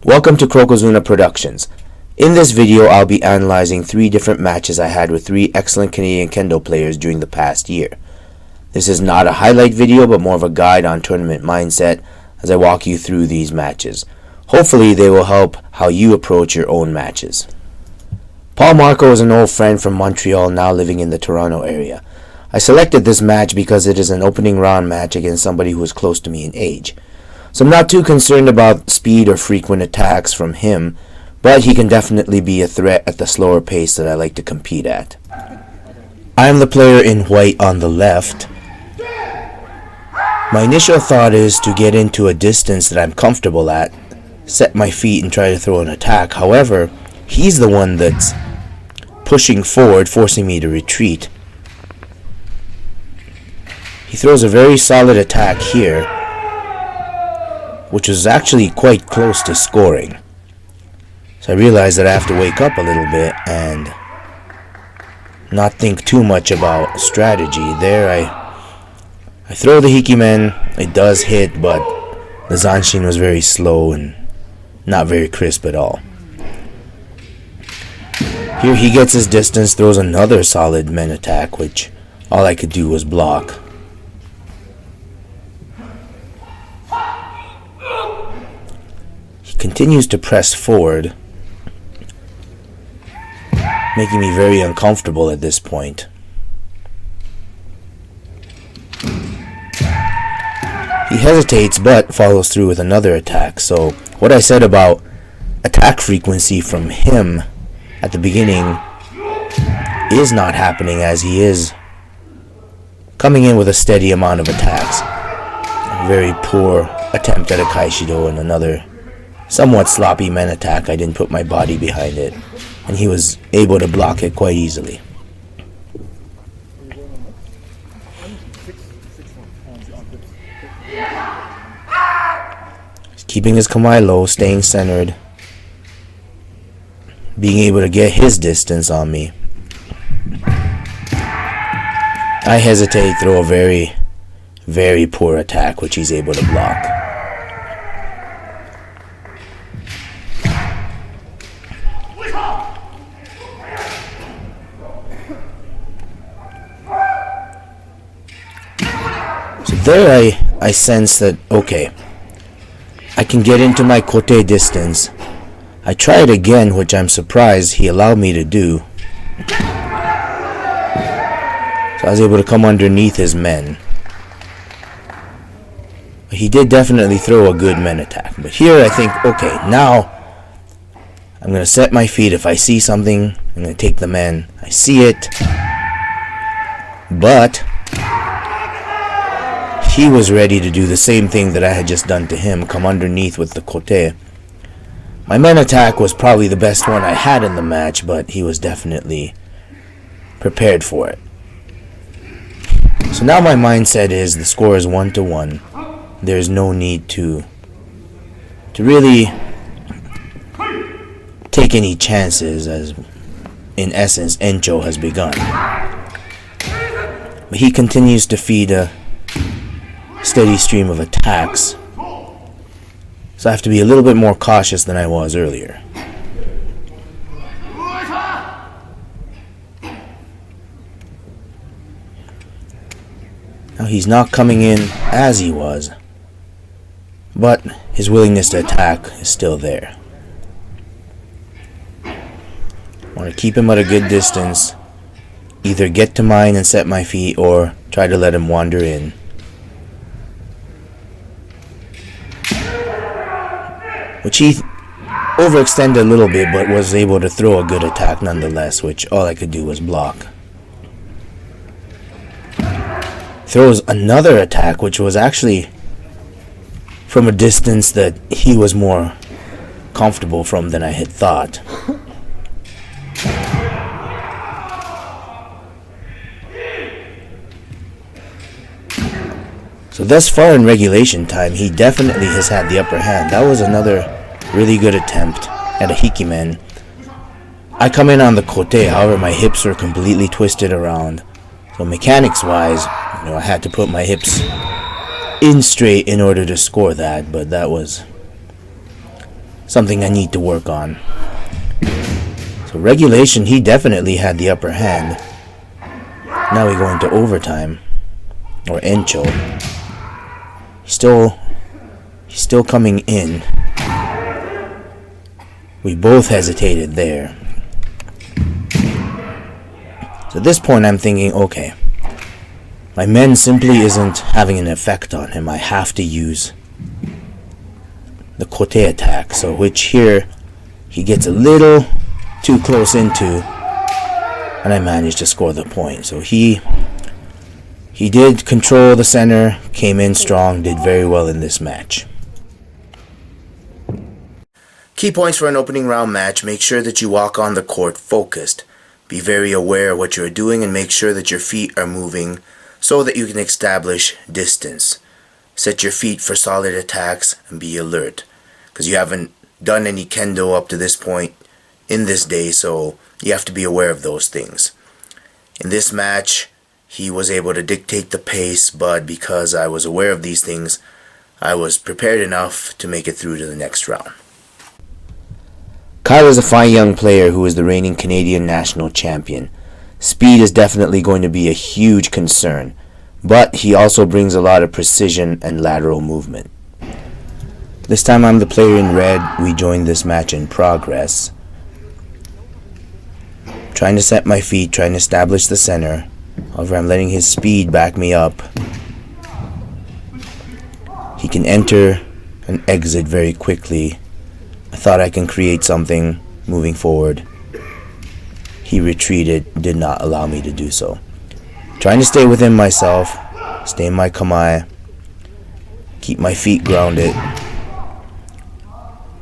Welcome to Krokozuna Productions. In this video, I'll be analyzing 3 different matches I had with 3 excellent Canadian Kendo players during the past year. This is not a highlight video, but more of a guide on tournament mindset as I walk you through these matches. Hopefully, they will help how you approach your own matches. Paul Marko is an old friend from Montreal, now living in the Toronto area. I selected this match because it is an opening round match against somebody who is close to me in age. So I'm not too concerned about speed or frequent attacks from him, but he can definitely be a threat at the slower pace that I like to compete at. I am the player in white on the left. My initial thought is to get into a distance that I'm comfortable at, set my feet and try to throw an attack. However, he's the one that's pushing forward, forcing me to retreat. He throws a very solid attack here, which was actually quite close to scoring. So I realized that I have to wake up a little bit and not think too much about strategy. There I throw the Hikimen. It does hit, but the Zanshin was very slow and not very crisp at all. Here he gets his distance, throws another solid men attack, which all I could do was block. Continues to press forward, making me very uncomfortable at this point. He hesitates but follows through with another attack. So what I said about attack frequency from him at the beginning is not happening, as he is coming in with a steady amount of attacks. A very poor attempt at a Kaishido and another somewhat sloppy men attack. I didn't put my body behind it, and he was able to block it quite easily. He's keeping his Kamae low, staying centered, being able to get his distance on me. I hesitate, throw a very, very poor attack, which he's able to block. There I sense that, okay, I can get into my kote distance. I try it again, which I'm surprised he allowed me to do. So I was able to come underneath his men. He did definitely throw a good men attack. But here I think, okay, now I'm going to set my feet. If I see something, I'm going to take the men. I see it. But he was ready to do the same thing that I had just done to him, come underneath with the kote. My men attack was probably the best one I had in the match, but he was definitely prepared for it. So now my mindset is the score is 1-1. There's no need to really take any chances, as in essence Encho has begun. But he continues to feed a steady stream of attacks, so I have to be a little bit more cautious than I was earlier. Now he's not coming in as he was, but his willingness to attack is still there. I want to keep him at a good distance, either get to mine and set my feet or try to let him wander in. Which he overextended a little bit, but was able to throw a good attack nonetheless, which all I could do was block. Throws another attack, which was actually from a distance that he was more comfortable from than I had thought. So thus far in regulation time, he definitely has had the upper hand. That was another really good attempt at a Hikimen. I come in on the kote, however my hips are completely twisted around. So mechanics wise, I had to put my hips in straight in order to score that, but that was something I need to work on. So regulation, he definitely had the upper hand. Now we go into overtime, or encho. He's still coming in. We both hesitated there. So at this point I'm thinking, okay, my men simply isn't having an effect on him. I have to use the kote attack, so which here he gets a little too close into, and I managed to score the point. So he did control the center, came in strong, did very well in this match. Key points for an opening round match: make sure that you walk on the court focused. Be very aware of what you're doing and make sure that your feet are moving so that you can establish distance. Set your feet for solid attacks and be alert, because you haven't done any kendo up to this point in this day, so you have to be aware of those things. In this match, he was able to dictate the pace, but because I was aware of these things, I was prepared enough to make it through to the next round. Kyle is a fine young player who is the reigning Canadian national champion. Speed is definitely going to be a huge concern, but he also brings a lot of precision and lateral movement. This time I'm the player in red. We joined this match in progress. Trying to set my feet, trying to establish the center. However, I'm letting his speed back me up. He can enter and exit very quickly. I thought I can create something moving forward. He retreated, did not allow me to do so. Trying to stay within myself, stay in my kamae, keep my feet grounded,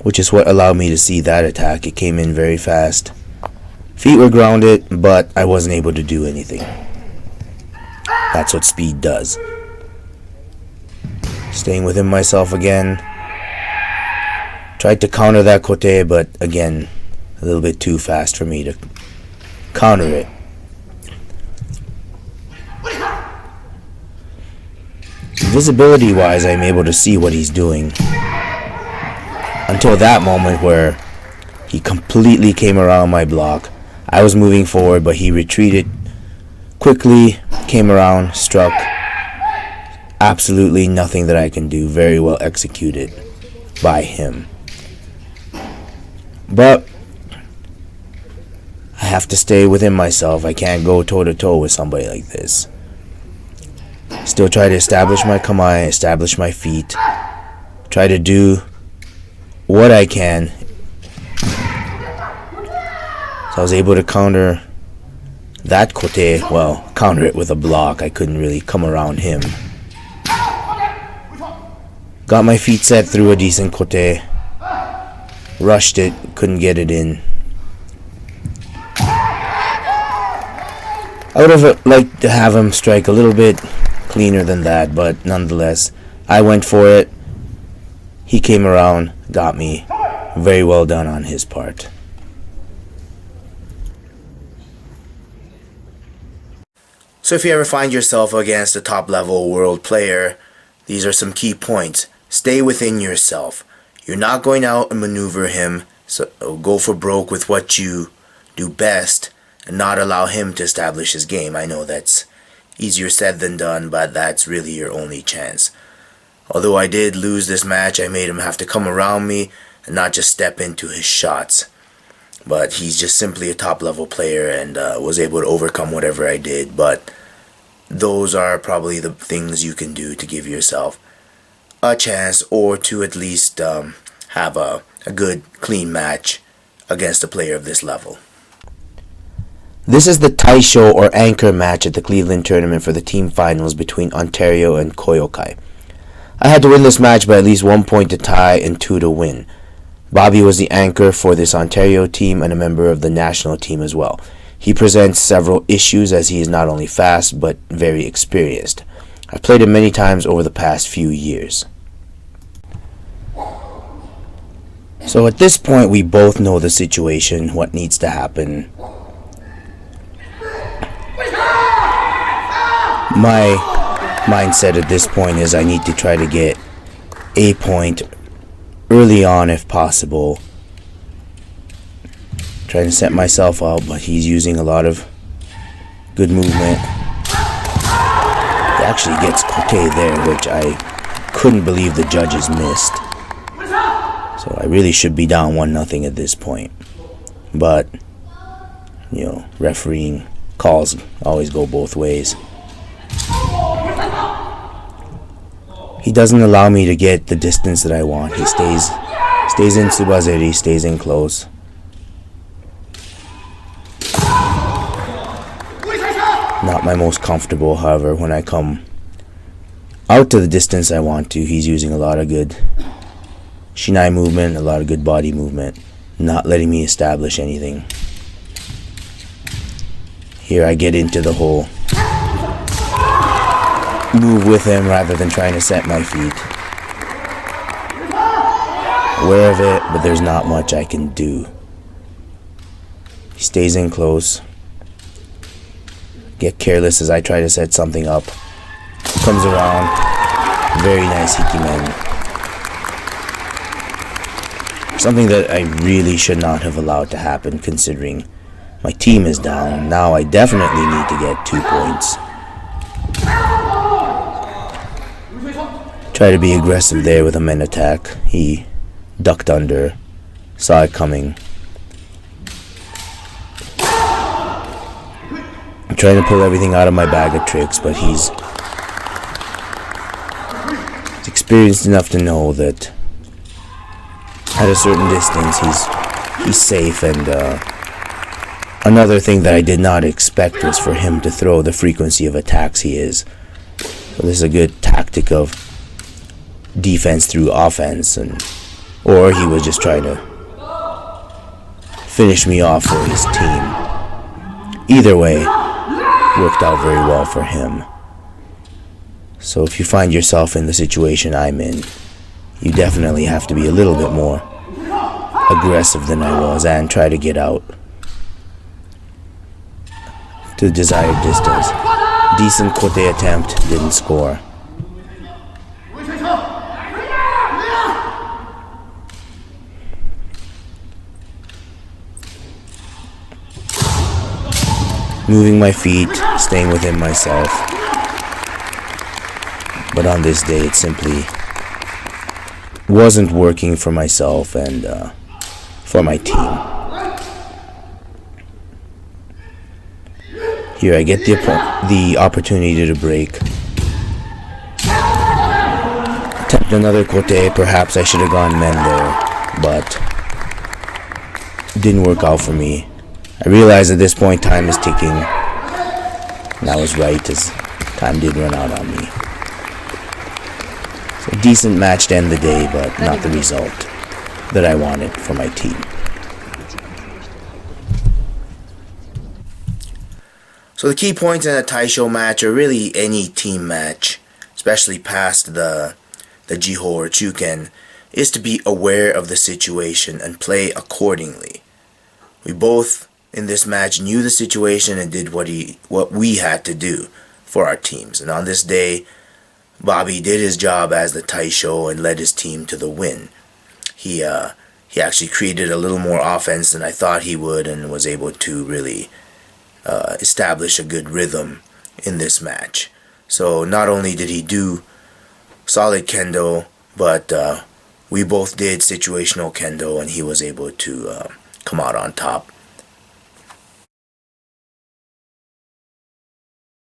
which is what allowed me to see that attack. It came in very fast. Feet were grounded, but I wasn't able to do anything. That's what speed does. Staying within myself again. Tried to counter that kote, but again, a little bit too fast for me to counter it. Visibility wise, I'm able to see what he's doing. Until that moment where he completely came around my block. I was moving forward, but he retreated quickly, came around, struck. Absolutely nothing that I can do. Very well executed by him. But I have to stay within myself. I can't go toe-to-toe with somebody like this. Still try to establish my kamae, establish my feet. Try to do what I can. So I was able to counter that kote. Well, counter it with a block. I couldn't really come around him. Got my feet set through a decent kote. Rushed it, couldn't get it in. I would have liked to have him strike a little bit cleaner than that, but nonetheless, I went for it. He came around, got me. Very well done on his part. So if you ever find yourself against a top-level world player, these are some key points. Stay within yourself. You're not going out and maneuver him, so go for broke with what you do best and not allow him to establish his game. I know that's easier said than done, but that's really your only chance. Although I did lose this match, I made him have to come around me and not just step into his shots. But he's just simply a top-level player and was able to overcome whatever I did. But those are probably the things you can do to give yourself a chance, or to at least have a good, clean match against a player of this level. This is the Taisho or anchor match at the Cleveland tournament for the team finals between Ontario and Koyokai. I had to win this match by at least 1 point to tie and 2 to win. Bobby was the anchor for this Ontario team and a member of the national team as well. He presents several issues as he is not only fast but very experienced. I've played him many times over the past few years. So at this point we both know the situation, what needs to happen. My mindset at this point is I need to try to get a point early on if possible. Trying to set myself up, but he's using a lot of good movement. He actually gets Kote there, which I couldn't believe the judges missed. So I really should be down 1-0 at this point. But, you know, refereeing calls always go both ways. He doesn't allow me to get the distance that I want. He stays in Tsubazeri, stays in close. Not my most comfortable, however, when I come out to the distance I want to. He's using a lot of good Shinai movement, a lot of good body movement, not letting me establish anything. Here I get into the whole move with him rather than trying to set my feet. Aware of it, but there's not much I can do. He stays in close. Get careless as I try to set something up. Comes around. Very nice hikimen. Something that I really should not have allowed to happen, considering my team is down. Now I definitely need to get 2 points. Try to be aggressive there with a men attack. He ducked under. Saw it coming. I'm trying to pull everything out of my bag of tricks, but he's experienced enough to know that at a certain distance he's safe. And another thing that I did not expect was for him to throw the frequency of attacks he is. So this is a good tactic of defense through offense, or he was just trying to finish me off for his team. Either way, worked out very well for him. So if you find yourself in the situation I'm in, you definitely have to be a little bit more aggressive than I was and try to get out to the desired distance. Decent Kote attempt, didn't score. Moving my feet, staying within myself. But on this day, it simply wasn't working for myself and for my team. Here I get the opportunity to break. Attempt another Kote. Perhaps I should have gone men there, but it didn't work out for me. I realized at this point time is ticking, and I was right, as time did run out on me. So a decent match to end the day, but not the result that I wanted for my team. So the key points in a Taisho match, or really any team match, especially past the Jiho or Chuken, is to be aware of the situation and play accordingly. We both in this match knew the situation and did what we had to do for our teams. And on this day, Bobby did his job as the Taisho and led his team to the win. He actually created a little more offense than I thought he would, and was able to really establish a good rhythm in this match. So not only did he do solid Kendo, but we both did situational Kendo, and he was able to come out on top.